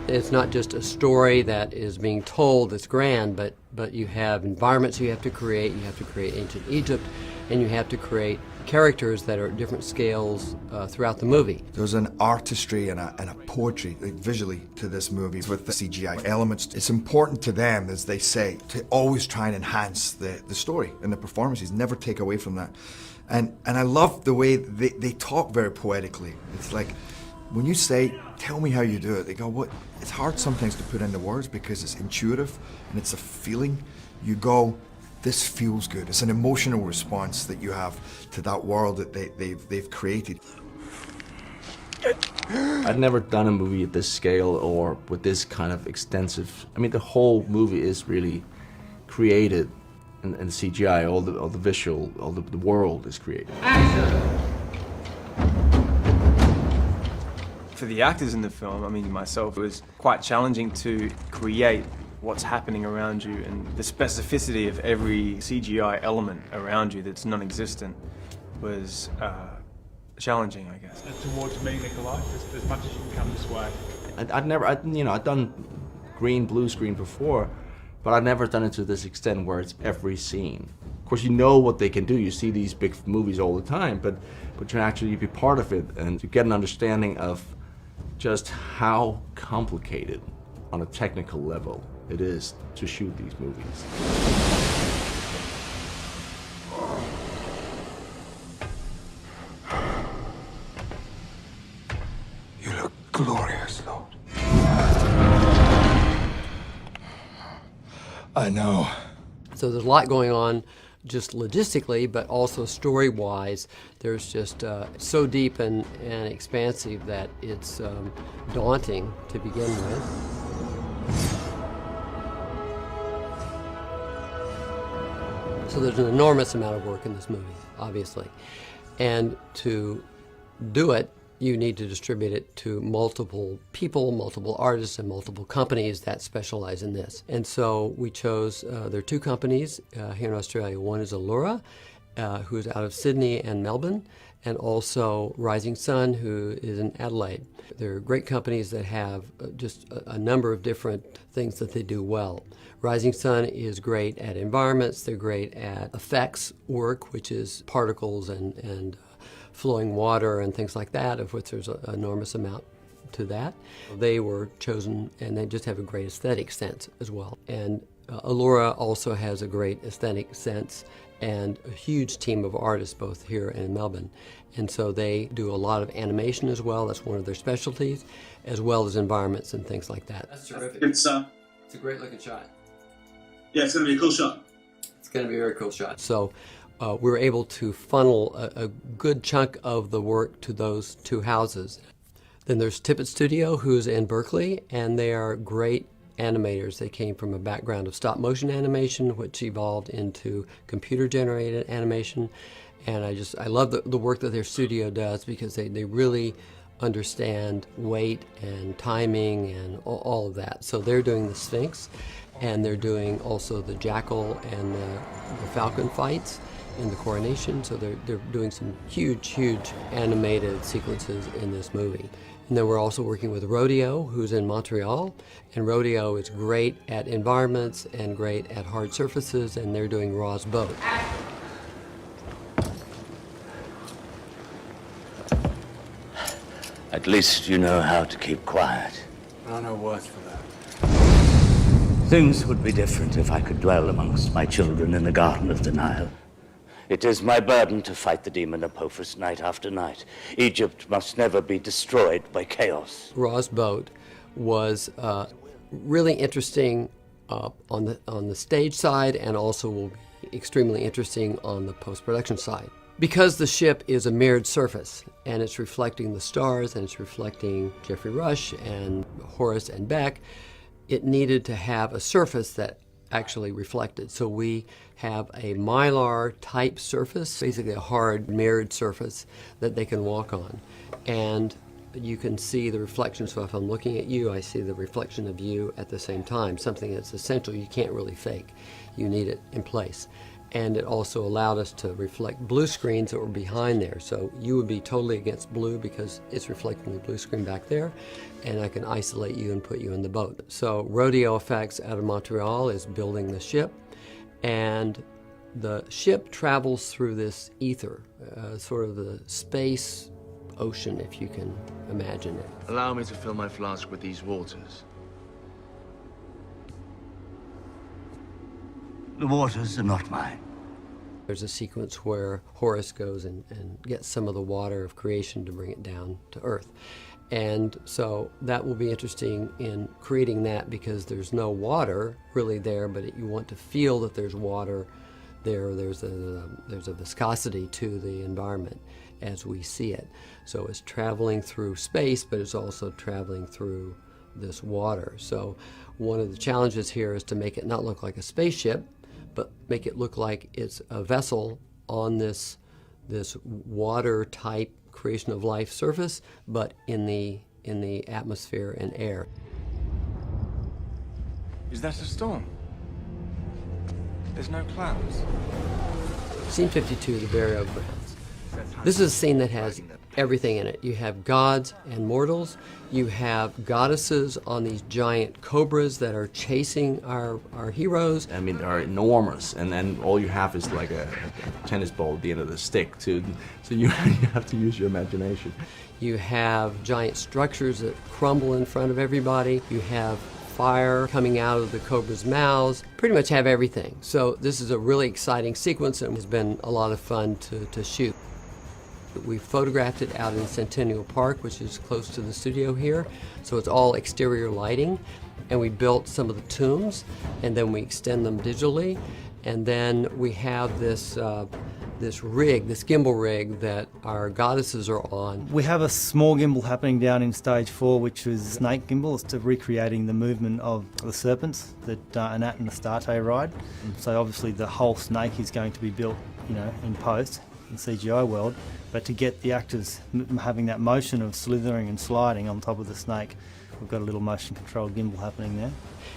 It's not just a story that is being told that's grand, but you have environments you have to create. You have to create ancient Egypt, and you have to create characters that are at different scales throughout the movie. There's an artistry and a poetry, like, visually to this movie with the CGI elements. It's important to them, as they say, to always try and enhance the story and the performances, never take away from that. And I love the way they talk very poetically. It's like, when you say, tell me how you do it, they go, what? It's hard sometimes to put into words because it's intuitive and it's a feeling. You go, this feels good. It's an emotional response that you have to that world that they've created. I'd never done a movie at this scale or with this kind of extensive, I mean, the whole movie is really created in CGI, all the visual, all the world is created. For the actors in the film, I mean myself, it was quite challenging to create what's happening around you, and the specificity of every CGI element around you that's non-existent was challenging, I guess. Towards me, Nikolaj, as much as you can come this way. I'd done green, blue screen before, but I've never done it to this extent where it's every scene. Of course, you know what they can do. You see these big movies all the time, but to actually be part of it and to get an understanding of just how complicated on a technical level it is to shoot these movies. You look glorious, Lord. I know. So there's a lot going on just logistically, but also story-wise. There's just so deep and expansive that it's daunting to begin with. So there's an enormous amount of work in this movie, obviously. And to do it, you need to distribute it to multiple people, multiple artists, and multiple companies that specialize in this. And so we chose, there are two companies here in Australia. One is Allura, who's out of Sydney and Melbourne, and also Rising Sun, who is in Adelaide. They're great companies that have just a number of different things that they do well. Rising Sun is great at environments. They're great at effects work, which is particles and flowing water and things like that, of which there's an enormous amount to that. They were chosen, and they just have a great aesthetic sense as well. And Allura also has a great aesthetic sense and a huge team of artists both here and in Melbourne. And so they do a lot of animation as well. That's one of their specialties, as well as environments and things like that. That's terrific. It's a great looking shot. Yeah, it's going to be a cool shot. It's going to be a very cool shot. So we were able to funnel a good chunk of the work to those two houses. Then there's Tippett Studio, who's in Berkeley, and they are great animators. They came from a background of stop motion animation, which evolved into computer generated animation. And I love the work that their studio does, because they really understand weight and timing and all of that. So they're doing the Sphinx, and they're doing also the jackal and the falcon fights in the coronation. So they're doing some huge animated sequences in this movie. And then we're also working with Rodeo, who's in Montreal, and Rodeo is great at environments and great at hard surfaces, and they're doing Raw's boat. At least you know how to keep quiet. I don't know words for that. Things would be different if I could dwell amongst my children in the Garden of the Nile. It is my burden to fight the demon Apophis night after night. Egypt must never be destroyed by chaos. Raw's boat was really interesting on the stage side, and also will be extremely interesting on the post-production side. Because the ship is a mirrored surface, and it's reflecting the stars, and it's reflecting Geoffrey Rush and Horus and Beck, it needed to have a surface that actually reflected. So we have a mylar type surface, basically a hard mirrored surface that they can walk on. And you can see the reflection. So if I'm looking at you, I see the reflection of you at the same time, something that's essential you can't really fake. You need it in place. And it also allowed us to reflect blue screens that were behind there. So you would be totally against blue because it's reflecting the blue screen back there, and I can isolate you and put you in the boat. So Rodeo Effects out of Montreal is building the ship, and the ship travels through this ether, sort of the space ocean, if you can imagine it. Allow me to fill my flask with these waters. The waters are not mine. There's a sequence where Horus goes and gets some of the water of creation to bring it down to Earth. And so that will be interesting in creating that, because there's no water really there, but you want to feel that there's water there. There's a viscosity to the environment as we see it. So it's traveling through space, but it's also traveling through this water. So one of the challenges here is to make it not look like a spaceship, but make it look like it's a vessel on this water type creation of life surface, but in the atmosphere and air. Is that a storm? There's no clouds. Scene 52, the Burial Grounds. This is a scene that has everything in it. You have gods and mortals. You have goddesses on these giant cobras that are chasing our heroes. I mean, they're enormous, and then all you have is like a tennis ball at the end of the stick, so you have to use your imagination. You have giant structures that crumble in front of everybody. You have fire coming out of the cobra's mouths. Pretty much have everything. So this is a really exciting sequence, and it's been a lot of fun to shoot. We photographed it out in Centennial Park, which is close to the studio here. So it's all exterior lighting. And we built some of the tombs, and then we extend them digitally. And then we have this rig, this gimbal rig that our goddesses are on. We have a small gimbal happening down in stage 4, which is snake gimbal. It's to recreating the movement of the serpents that Anat and Astarte ride. So obviously the whole snake is going to be built, in post, in CGI world. But to get the actors having that motion of slithering and sliding on top of the snake, we've got a little motion controlled gimbal happening there.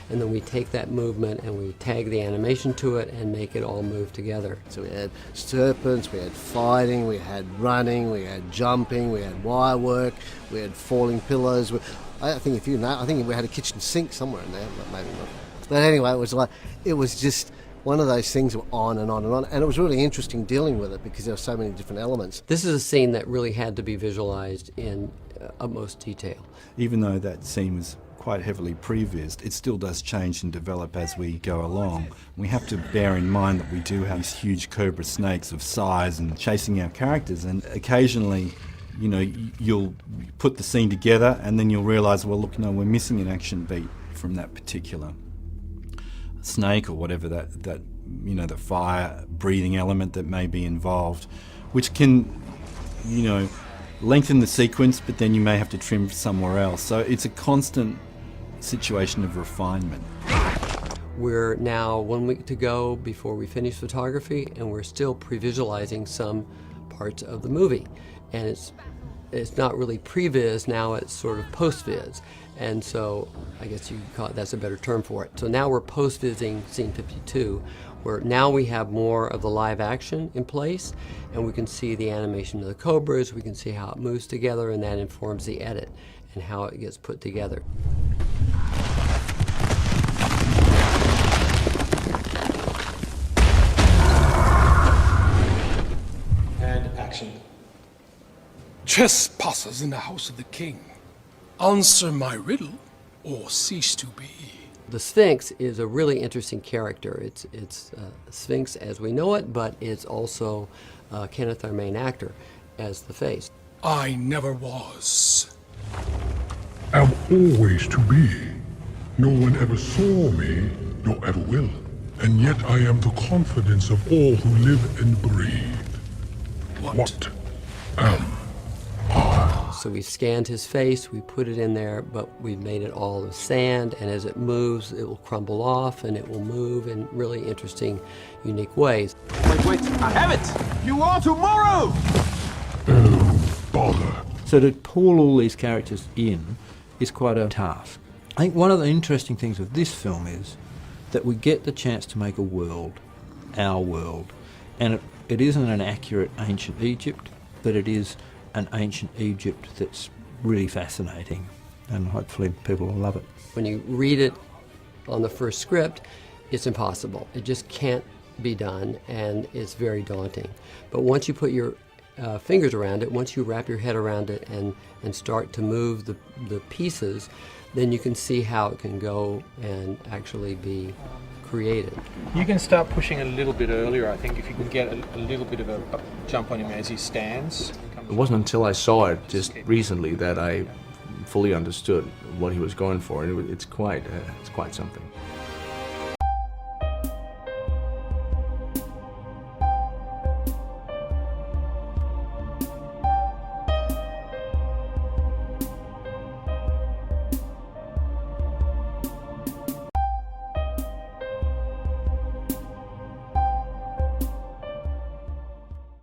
And then we take that movement and we tag the animation to it and make it all move together. So we had serpents, we had fighting, we had running, we had jumping, we had wire work, we had falling pillows. I think I think we had a kitchen sink somewhere in there, maybe not. But anyway, it was just one of those things on and on and on, and it was really interesting dealing with it because there were so many different elements. This is a scene that really had to be visualized in utmost detail. Even though that scene was quite heavily prevised, it still does change and develop as we go along. We have to bear in mind that we do have these huge cobra snakes of size and chasing our characters, and occasionally, you'll put the scene together and then you'll realise, well, look, no, we're missing an action beat from that particular snake or whatever that the fire breathing element that may be involved, which can lengthen the sequence, but then you may have to trim somewhere else. So it's a constant situation of refinement. We're now 1 week to go before we finish photography, and we're still pre-visualizing some parts of the movie, and it's not really pre-viz now, it's sort of post-viz. And so I guess you could call it, that's a better term for it. So now we're post-vizing scene 52, where now we have more of the live action in place, and we can see the animation of the cobras, we can see how it moves together, and that informs the edit and how it gets put together. And action. Trespassers in the house of the king. Answer my riddle, or cease to be. The Sphinx is a really interesting character. It's Sphinx as we know it, but it's also Kenneth, our main actor, as the face. I never was. Am always to be. No one ever saw me, nor ever will. And yet I am the confidence of all who live and breathe. What am So we've scanned his face, we put it in there, but we've made it all of sand, and as it moves, it will crumble off, and it will move in really interesting, unique ways. Wait, I have it! You are tomorrow! Oh, bother. So to pull all these characters in is quite a task. I think one of the interesting things of this film is that we get the chance to make a world, our world, and it isn't an accurate ancient Egypt, but it is an ancient Egypt that's really fascinating, and hopefully people will love it. When you read it on the first script, it's impossible. It just can't be done, and it's very daunting. But once you put your fingers around it, once you wrap your head around it and start to move the pieces, then you can see how it can go and actually be created. You can start pushing a little bit earlier, I think, if you can get a little bit of a jump on him as he stands. It wasn't until I saw it just recently that I fully understood what he was going for, and it's quite something.